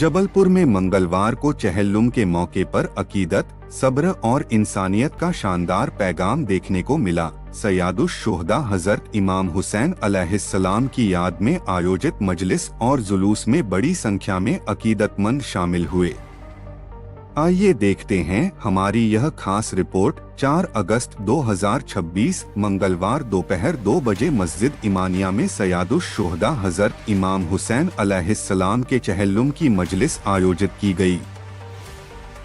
जबलपुर में मंगलवार को चहलुम के मौके पर अकीदत, सब्र और इंसानियत का शानदार पैगाम देखने को मिला। सैयदुश शुहदा हजरत इमाम हुसैन अलैहिस्सलाम की याद में आयोजित मजलिस और जुलूस में बड़ी संख्या में अकीदतमंद शामिल हुए। आइए देखते हैं हमारी यह खास रिपोर्ट। 4 अगस्त 2026 मंगलवार दोपहर 2 बजे मस्जिद इमानिया में सैयदुश शुहदा हजरत इमाम हुसैन अलैहिस्सलाम के चहलुम की मजलिस आयोजित की गई।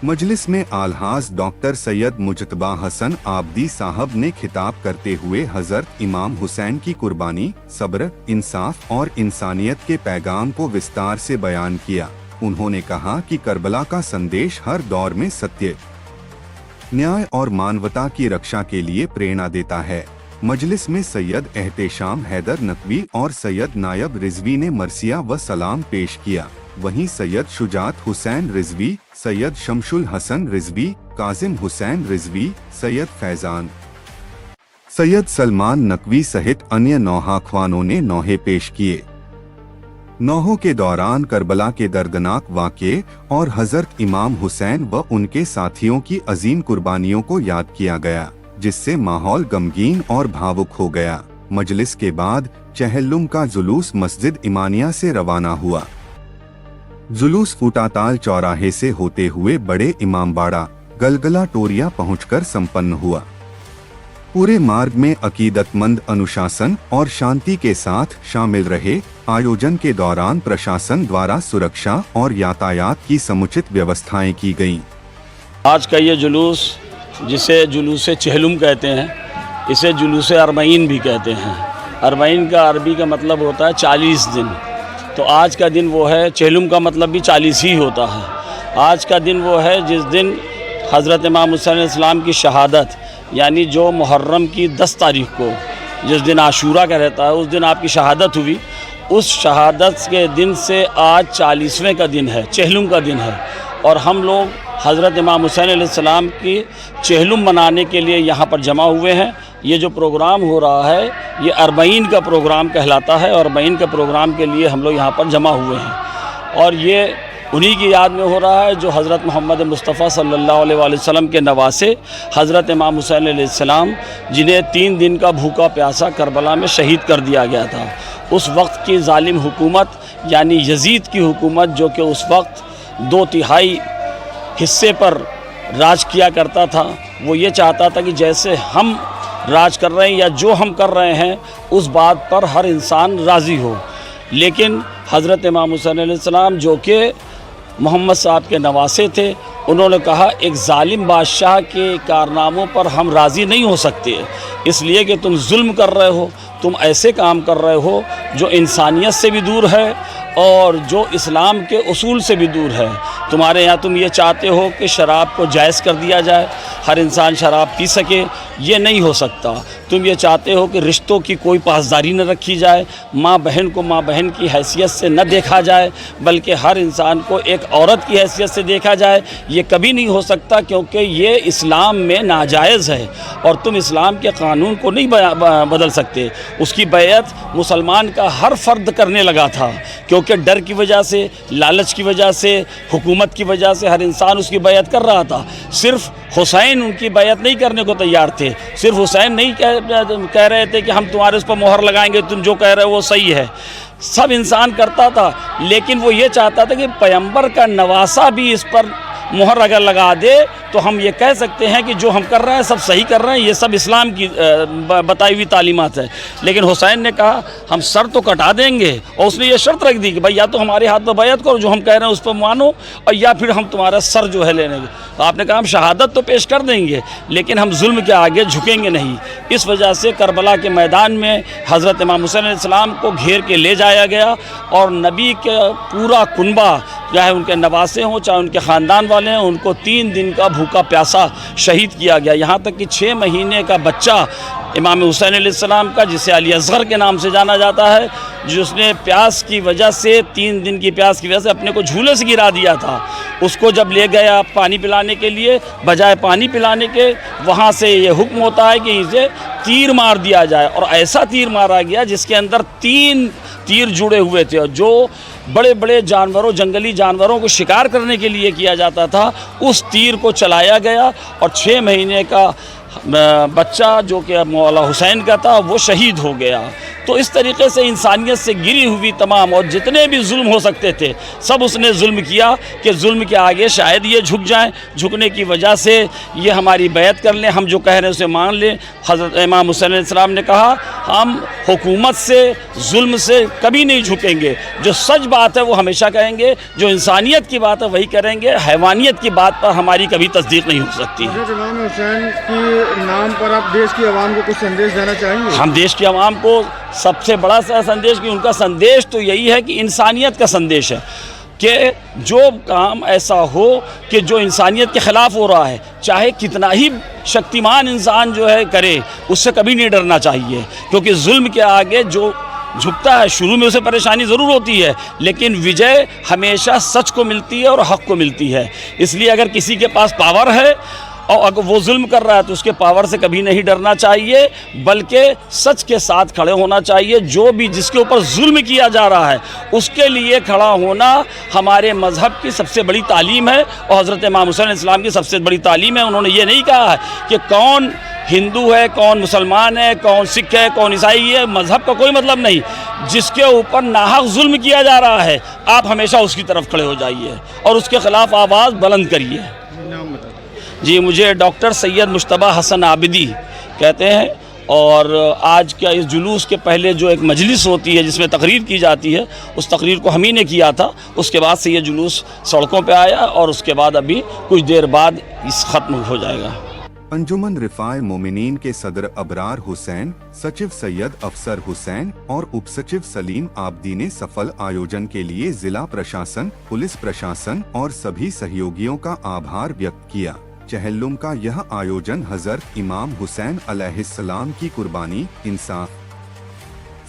मजलिस में आलहाज डॉक्टर सैयद मुजतबा हसन आबदी साहब ने खिताब करते हुए हजरत इमाम हुसैन की कुर्बानी, सब्र, इंसाफ और इंसानियत के पैगाम को विस्तार से बयान किया। उन्होंने कहा कि करबला का संदेश हर दौर में सत्य, न्याय और मानवता की रक्षा के लिए प्रेरणा देता है। मजलिस में सैयद एहतेशाम हैदर नकवी और सैयद नायब रिजवी ने मरसिया व सलाम पेश किया। वहीं सैयद शुजात हुसैन रिजवी, सैयद शमशुल हसन रिजवी, काजिम हुसैन रिजवी, सैयद फैजान, सैयद सलमान नकवी सहित अन्य नौहाख्वानों ने नौहे पेश किए। नौहों के दौरान करबला के दर्दनाक वाक़े और हजरत इमाम हुसैन व उनके साथियों की अजीम कुर्बानियों को याद किया गया, जिससे माहौल गमगीन और भावुक हो गया। मजलिस के बाद चहलुम का जुलूस मस्जिद इमानिया से रवाना हुआ। जुलूस फूटाताल चौराहे से होते हुए बड़े इमामबाड़ा, गलगला टोरिया पहुंचकर संपन्न हुआ। पूरे मार्ग में अकीदतमंद अनुशासन और शांति के साथ शामिल रहे। आयोजन के दौरान प्रशासन द्वारा सुरक्षा और यातायात की समुचित व्यवस्थाएं की गईं। आज का ये जुलूस, जिसे जुलूस चहलुम कहते हैं, इसे जुलूस अरबईन भी कहते हैं। अरबईन का अरबी का मतलब होता है 40 दिन। तो आज का दिन वो है, चहलुम का मतलब भी 40 ही होता है। आज का दिन वो है जिस दिन हज़रत इमाम हुसैन इस्लाम की शहादत, यानी जो मुहर्रम की 10 तारीख को, जिस दिन आशूरा का रहता है, उस दिन आपकी शहादत हुई। उस शहादत के दिन से आज 40वें का दिन है, चहलुम का दिन है। और हम लोग हज़रत इमाम हुसैन अलैहिस्सलाम की चहलुम मनाने के लिए यहाँ पर जमा हुए हैं। ये जो प्रोग्राम हो रहा है, ये अरबईन का प्रोग्राम कहलाता है और अरबईन के प्रोग्राम के लिए हम लोग यहाँ पर जमा हुए हैं। और ये उन्हीं की याद में हो रहा है जो हज़रत मोहम्मद मुस्तफ़ा सल्लल्लाहु अलैहि वसल्लम के नवासे हज़रत इमाम हुसैन अलैहिस्सलाम, जिन्हें 3 दिन का भूखा प्यासा करबला में शहीद कर दिया गया था। उस वक्त की जालिम हुकूमत, यानी यजीद की हुकूमत, जो कि उस वक्त 2/3 हिस्से पर राज किया करता था, वो ये चाहता था कि जैसे हम राज कर रहे हैं या जो हम कर रहे हैं उस बात पर हर इंसान राज़ी हो। लेकिन हज़रत इमाम हुसैन अलैहिस्सलाम, जो कि मोहम्मद साहब के नवासे थे, उन्होंने कहा एक जालिम बादशाह के कारनामों पर हम राज़ी नहीं हो सकते, इसलिए कि तुम जुल्म कर रहे हो, तुम ऐसे काम कर रहे हो जो इंसानियत से भी दूर है और जो इस्लाम के उसूल से भी दूर है। तुम्हारे यहाँ तुम ये चाहते हो कि शराब को जायज़ कर दिया जाए, हर इंसान शराब पी सके, ये नहीं हो सकता। तुम ये चाहते हो कि रिश्तों की कोई पासदारी न रखी जाए, माँ बहन को माँ बहन की हैसियत से न देखा जाए, बल्कि हर इंसान को एक औरत की हैसियत से देखा जाए। ये कभी नहीं हो सकता, क्योंकि ये इस्लाम में नाजायज़ है और तुम इस्लाम के कानून को नहीं बदल सकते। उसकी बैअत मुसलमान का हर फ़र्द करने लगा था, क्योंकि डर की वजह से, लालच की वजह से, हुकूमत की वजह से हर इंसान उसकी बैअत कर रहा था। सिर्फ़ हुसैन उनकी बैअत नहीं करने को तैयार थे। सिर्फ हुसैन नहीं कह रहे थे कि हम तुम्हारे उस पर मोहर लगाएंगे, तुम जो कह रहे हो वो सही है। सब इंसान करता था, लेकिन वो ये चाहता था कि पैगंबर का नवासा भी इस पर मोहर अगर लगा दे तो हम ये कह सकते हैं कि जो हम कर रहे हैं सब सही कर रहे हैं, ये सब इस्लाम की बताई हुई तालीमात है। लेकिन हुसैन ने कहा हम सर तो कटा देंगे, और उसने ये शर्त रख दी कि भाई या तो हमारे हाथ में बैअत करो, जो हम कह रहे हैं उस पर मानो, और या फिर हम तुम्हारा सर जो है लेने। तो आपने कहा हम शहादत तो पेश कर देंगे, लेकिन हम जुल्म के आगे झुकेंगे नहीं। इस वजह से करबला के मैदान में हज़रत इमाम हुसैन अलैहिस्सलाम को घेर के ले जाया गया और नबी के पूरा कुनबा, चाहे उनके नवासे हों चाहे उनके ख़ानदान वाले हैं, उनको 3 दिन का भूखा प्यासा शहीद किया गया। यहाँ तक कि 6 महीने का बच्चा इमाम हुसैन अलैहिस्सलाम का, जिसे अली असगर के नाम से जाना जाता है, जिसने प्यास की वजह से, 3 दिन की प्यास की वजह से अपने को झूले से गिरा दिया था, उसको जब ले गया पानी पिलाने के लिए, बजाय पानी पिलाने के वहाँ से ये हुक्म होता है कि इसे तीर मार दिया जाए। और ऐसा तीर मारा गया जिसके अंदर 3 तीर जुड़े हुए थे, और जो बड़े बड़े जानवरों, जंगली जानवरों को शिकार करने के लिए किया जाता था, उस तीर को चलाया गया और 6 महीने का बच्चा जो कि मौला हुसैन का था वो शहीद हो गया। तो इस तरीके से इंसानियत से गिरी हुई तमाम और जितने भी जुल्म हो सकते थे सब उसने जुल्म किया कि जुल्म के आगे शायद ये झुक जाएं। झुकने की वजह से ये हमारी बैत कर लें, हम जो कह रहे हैं उसे मान लें। हज़रत इमाम हुसैन अलैहिस्सलाम ने कहा हम हुकूमत से, जुल्म से कभी नहीं झुकेंगे। जो सच बात है वो हमेशा कहेंगे, जो इंसानियत की बात है वही करेंगे। हैवानियत की बात पर हमारी कभी तस्दीक नहीं हो सकती। हज़रत इमाम हुसैन के नाम पर आप देश की आवाम को कुछ संदेश देना चाहेंगे? हम देश की आवाम को सबसे बड़ा सा संदेश, कि उनका संदेश तो यही है कि इंसानियत का संदेश है कि जो काम ऐसा हो कि जो इंसानियत के ख़िलाफ़ हो रहा है, चाहे कितना ही शक्तिमान इंसान जो है करे, उससे कभी नहीं डरना चाहिए। क्योंकि जुल्म के आगे जो झुकता है, शुरू में उसे परेशानी ज़रूर होती है, लेकिन विजय हमेशा सच को मिलती है और हक़ को मिलती है। इसलिए अगर किसी के पास पावर है और अगर वो जुल्म कर रहा है तो उसके पावर से कभी नहीं डरना चाहिए, बल्कि सच के साथ खड़े होना चाहिए। जो भी जिसके ऊपर जुल्म किया जा रहा है उसके लिए खड़ा होना हमारे मज़हब की सबसे बड़ी तालीम है और हज़रत इमाम हुसैन इस्लाम की सबसे बड़ी तालीम है। उन्होंने ये नहीं कहा है कि कौन हिंदू है, कौन मुसलमान है, कौन सिख है, कौन ईसाई है, मज़हब का कोई मतलब नहीं। जिसके ऊपर नाहक जुल्म किया जा रहा है आप हमेशा उसकी तरफ खड़े हो जाइए और उसके ख़िलाफ़ आवाज़ बुलंद करिए। नाम बताइए। जी, मुझे डॉक्टर सैयद मुश्तबा हसन आबिदी कहते हैं और आज का इस जुलूस के पहले जो एक मजलिस होती है जिसमें तकरीर की जाती है, उस तकरीर को हम ही ने किया था। उसके बाद से ये जुलूस सड़कों पे आया और उसके बाद अभी कुछ देर बाद इस ख़त्म हो जाएगा। अंजुमन रिफाए मोमिनीन के सदर अबरार हुसैन, सचिव सैयद अफसर हुसैन और उप सचिव सलीम आबदी ने सफल आयोजन के लिए जिला प्रशासन, पुलिस प्रशासन और सभी सहयोगियों का आभार व्यक्त किया। चहल्लुम का यह आयोजन हजरत इमाम हुसैन अलैहिस्सलाम की कुर्बानी, इंसाफ,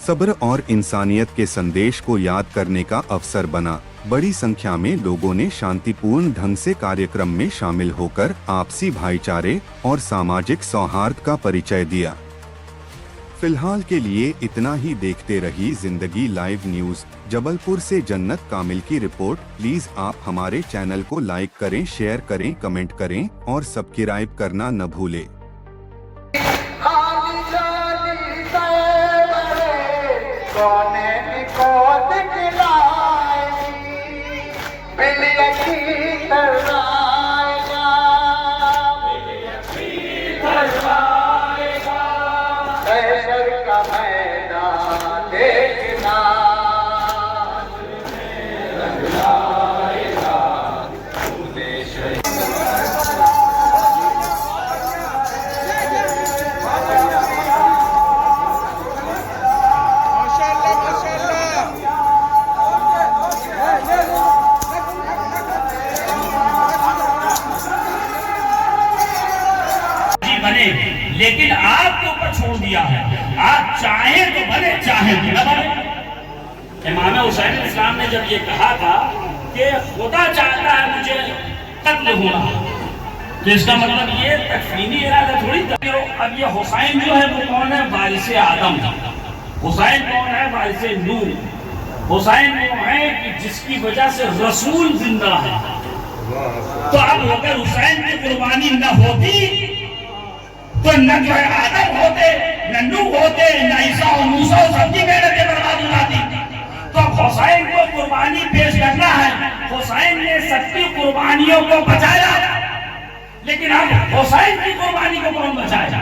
सब्र और इंसानियत के संदेश को याद करने का अवसर बना। बड़ी संख्या में लोगों ने शांतिपूर्ण ढंग से कार्यक्रम में शामिल होकर आपसी भाईचारे और सामाजिक सौहार्द का परिचय दिया। फिलहाल के लिए इतना ही। देखते रही जिंदगी लाइव न्यूज। जबलपुर से जन्नत कामिल की रिपोर्ट। प्लीज आप हमारे चैनल को लाइक करें, शेयर करें, कमेंट करें और सब्सक्राइब करना न भूलें। लेकिन आपके ऊपर छोड़ दिया है, आप चाहे तो बने, चाहे तो न बने। इमाम हुसैन इस्लाम ने जब ये कहा था कि खुदा चाहता है मुझे कत्ल होना, तो इसका मतलब ये तकफीनी इरादा थोड़ी था। अब ये हुसैन जो है वो कौन है? वारिस आदम। हुसैन कौन है? वारिस नूह। हुसैन वो है कि जिसकी वजह से रसूल जिंदा है। तो अब अगर हुसैन की कुर्बानी न होती तो न जो है आदम होते, न नूह होते, न ईसा और मूसा, सबकी मेहनतें बर्बाद हो जाती। तो हुसैन को कुर्बानी पेश करना है। हुसैन ने सबकी कुर्बानियों को बचाया, लेकिन अब हुसैन की कुर्बानी को कौन बचाएगा?